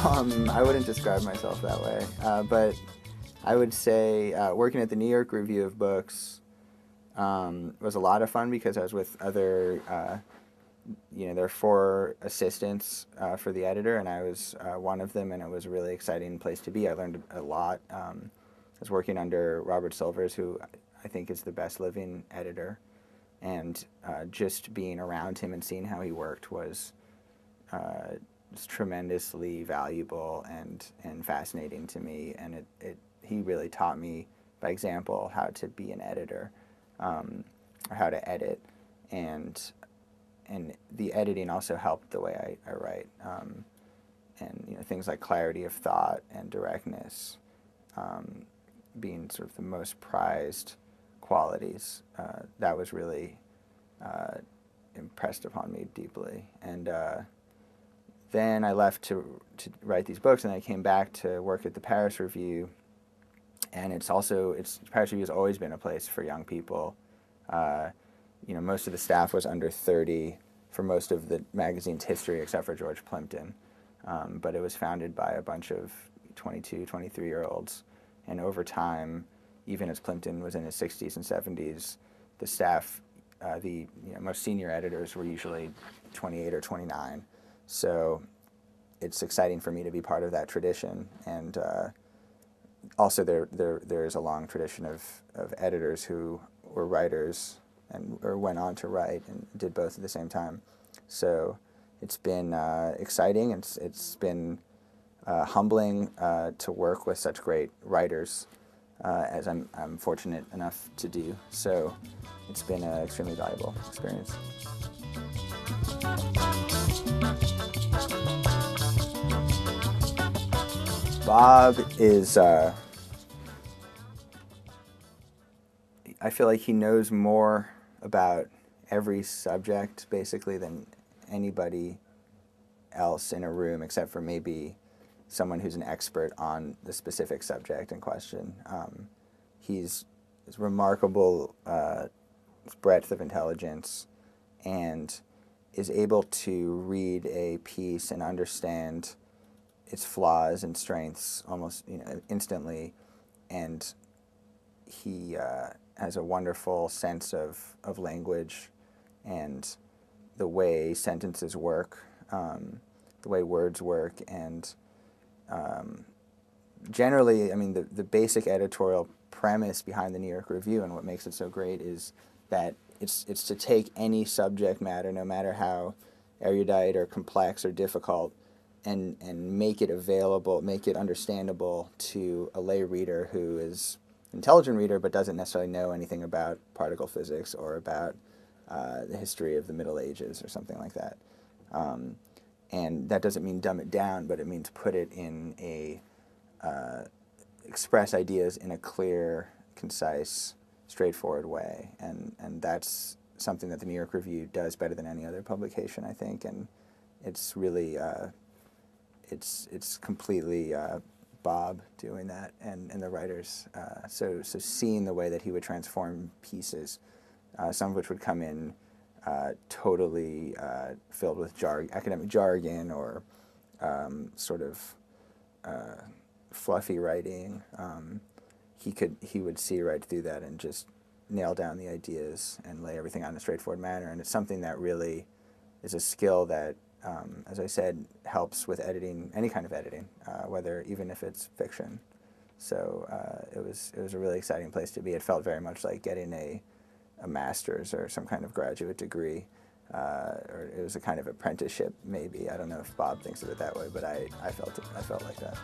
I wouldn't describe myself that way, but I would say working at the New York Review of Books was a lot of fun because I was with other, there are 4 assistants for the editor, and I was one of them, and it was a really exciting place to be. I learned a lot. I was working under Robert Silvers, who I think is the best living editor, and just being around him and seeing how he worked was tremendously valuable and fascinating to me, and he really taught me by example how to be an editor, or how to edit, and the editing also helped the way I write, and things like clarity of thought and directness being sort of the most prized qualities. That was really impressed upon me deeply, and then I left to write these books, and I came back to work at the Paris Review, and Paris Review has always been a place for young people. Most of the staff was under 30 for most of the magazine's history, except for George Plimpton, but it was founded by a bunch of 22, 23-year-olds, and over time, even as Plimpton was in his 60s and 70s, the staff, the most senior editors were usually 28 or 29. So it's exciting for me to be part of that tradition, and also there is a long tradition of editors who were writers or went on to write and did both at the same time. So it's been exciting. It's been humbling to work with such great writers, as I'm fortunate enough to do. So it's been an extremely valuable experience. Bob is, I feel like he knows more about every subject, basically, than anybody else in a room, except for maybe someone who's an expert on the specific subject in question. He's remarkable breadth of intelligence, and is able to read a piece and understand its flaws and strengths almost instantly, and he has a wonderful sense of language and the way sentences work, the way words work, and generally, I mean, the basic editorial premise behind the New York Review and what makes it so great is that it's to take any subject matter, no matter how erudite or complex or difficult, and make it available, make it understandable to a lay reader who is an intelligent reader but doesn't necessarily know anything about particle physics or about the history of the Middle Ages or something like that. And that doesn't mean dumb it down, but it means put it in express ideas in a clear, concise, straightforward way. And that's something that the New York Review does better than any other publication, I think. And it's really, it's completely Bob doing that, and the writers. So seeing the way that he would transform pieces, some of which would come in totally filled with academic jargon or sort of fluffy writing. He would see right through that and just nail down the ideas and lay everything out in a straightforward manner. And it's something that really is a skill that, as I said, helps with editing, any kind of editing, even if it's fiction. So it was a really exciting place to be. It felt very much like getting a master's or some kind of graduate degree, or it was a kind of apprenticeship, maybe. I don't know if Bob thinks of it that way, but I felt like that.